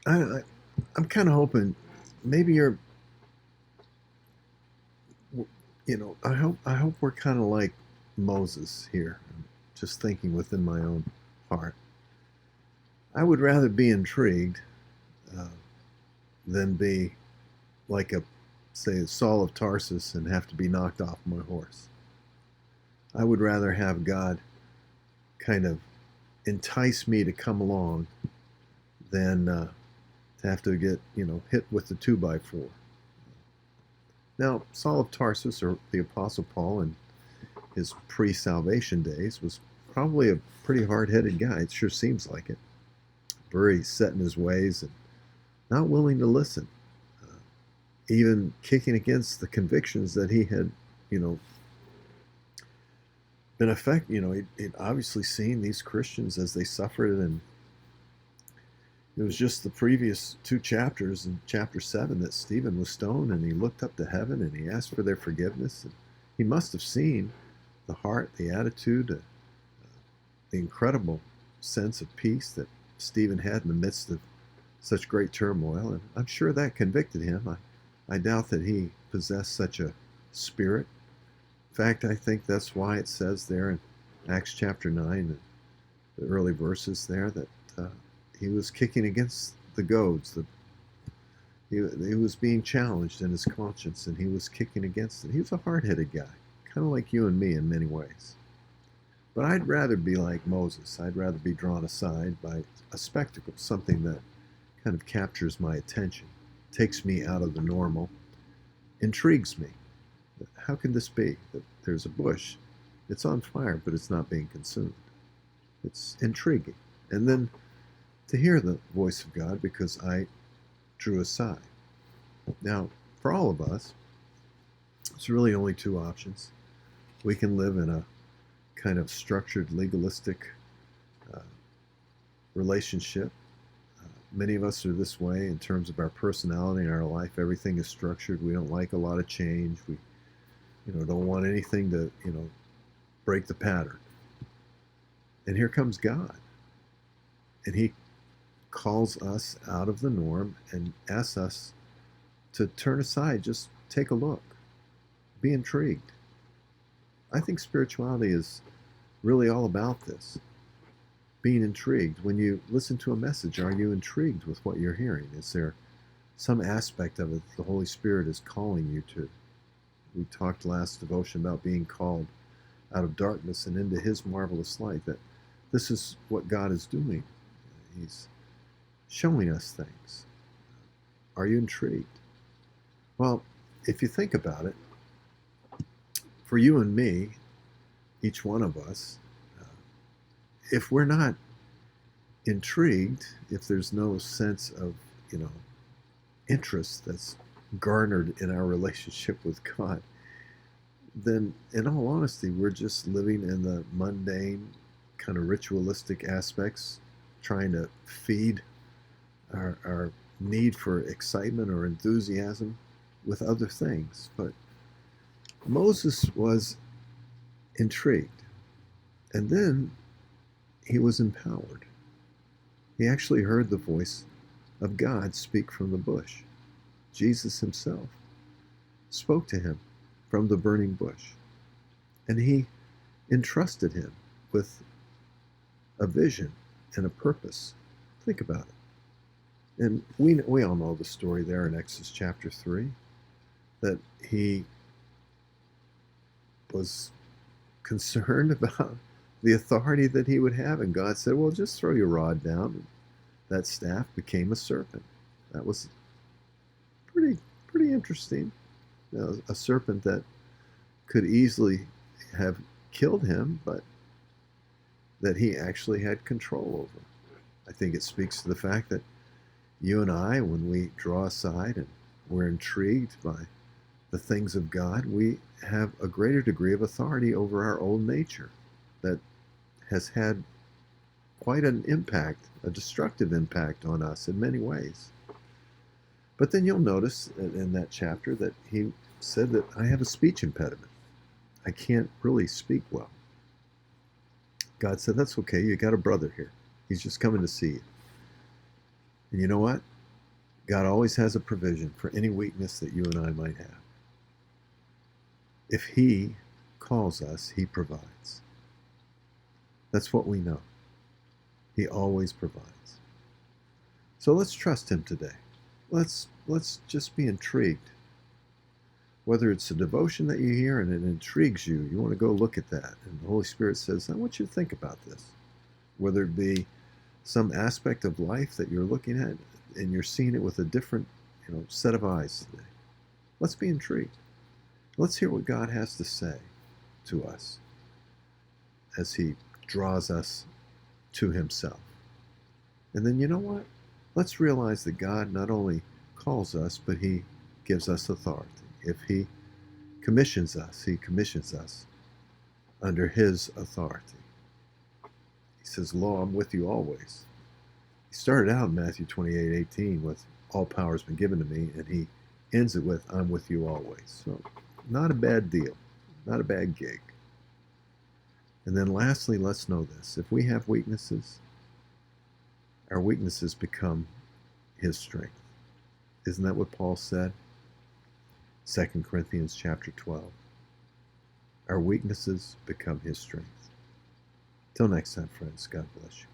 I'm kind of hoping maybe I hope we're kind of like Moses here. I'm just thinking within my own heart. I would rather be intrigued uh, than be like say, Saul of Tarsus and have to be knocked off my horse. I would rather have God kind of entice me to come along than to have to get, hit with the 2x4. Now, Saul of Tarsus, or the Apostle Paul in his pre-salvation days, was probably a pretty hard-headed guy. It sure seems like it. Very set in his ways and not willing to listen, uh, even kicking against the convictions that he had, you know, been affected. He'd obviously seen these Christians as they suffered, and it was just the previous two chapters in chapter 7 that Stephen was stoned and he looked up to heaven and he asked for their forgiveness. And he must have seen the heart, the attitude, the incredible sense of peace that Stephen had in the midst of such great turmoil. And I'm sure that convicted him. I doubt that he possessed such a spirit. In fact, I think that's why it says there in Acts chapter 9, the early verses there, that uh, he was kicking against the goads. He was being challenged in his conscience, and he was kicking against it. He was a hard-headed guy, kind of like you and me in many ways. But I'd rather be like Moses. I'd rather be drawn aside by a spectacle, something that kind of captures my attention, takes me out of the normal, intrigues me. How can this be? That there's a bush, it's on fire, but it's not being consumed. It's intriguing. And then to hear the voice of God because I drew aside. Now, for all of us, it's really only two options. We can live in a kind of structured, legalistic uh, relationship. Many of us are this way in terms of our personality and our life. Everything is structured. We don't like a lot of change. We, don't want anything to, break the pattern. And here comes God. And he calls us out of the norm and asks us to turn aside, just take a look, be intrigued. I think spirituality is really all about this, being intrigued. When you listen to a message, are you intrigued with what you're hearing? Is there some aspect of it the Holy Spirit is calling you to? We talked last devotion about being called out of darkness and into his marvelous light, that this is what God is doing. He's showing us things. Are you intrigued? Well, if you think about it, for you and me, each one of us, if we're not intrigued, if there's no sense of, interest that's garnered in our relationship with God, then in all honesty, we're just living in the mundane, kind of ritualistic aspects, trying to feed our need for excitement or enthusiasm with other things. But Moses was intrigued, and then he was empowered. He actually heard the voice of God speak from the bush. Jesus himself spoke to him from the burning bush, and he entrusted him with a vision and a purpose. Think about it. And we all know the story there in Exodus chapter 3, that he was concerned about the authority that he would have, and God said, well, just throw your rod down. And that staff became a serpent. That was pretty interesting. A serpent that could easily have killed him, but that he actually had control over. I think it speaks to the fact that you and I, when we draw aside and we're intrigued by the things of God, we have a greater degree of authority over our old nature that has had quite an impact, a destructive impact on us in many ways. But then you'll notice in that chapter that he said that I have a speech impediment. I can't really speak well. God said, that's okay. You got a brother here. He's just coming to see you. And you know what? God always has a provision for any weakness that you and I might have. If He calls us, He provides. That's what we know. He always provides. So let's trust Him today. Let's just be intrigued. Whether it's a devotion that you hear and it intrigues you, you want to go look at that. And the Holy Spirit says, I want you to think about this. Whether it be some aspect of life that you're looking at and you're seeing it with a different set of eyes today. Let's be intrigued. Let's hear what God has to say to us as He draws us to Himself. And then you know what? Let's realize that God not only calls us, but He gives us authority. If He commissions us, He commissions us under His authority. He says, Lo, I'm with you always. He started out in Matthew 28:18 with, all power has been given to me, and He ends it with, I'm with you always. So, not a bad deal, not a bad gig. And then lastly, let's know this. If we have weaknesses, our weaknesses become His strength. Isn't that what Paul said? 2 Corinthians chapter 12. Our weaknesses become His strength. Till next time, friends, God bless you.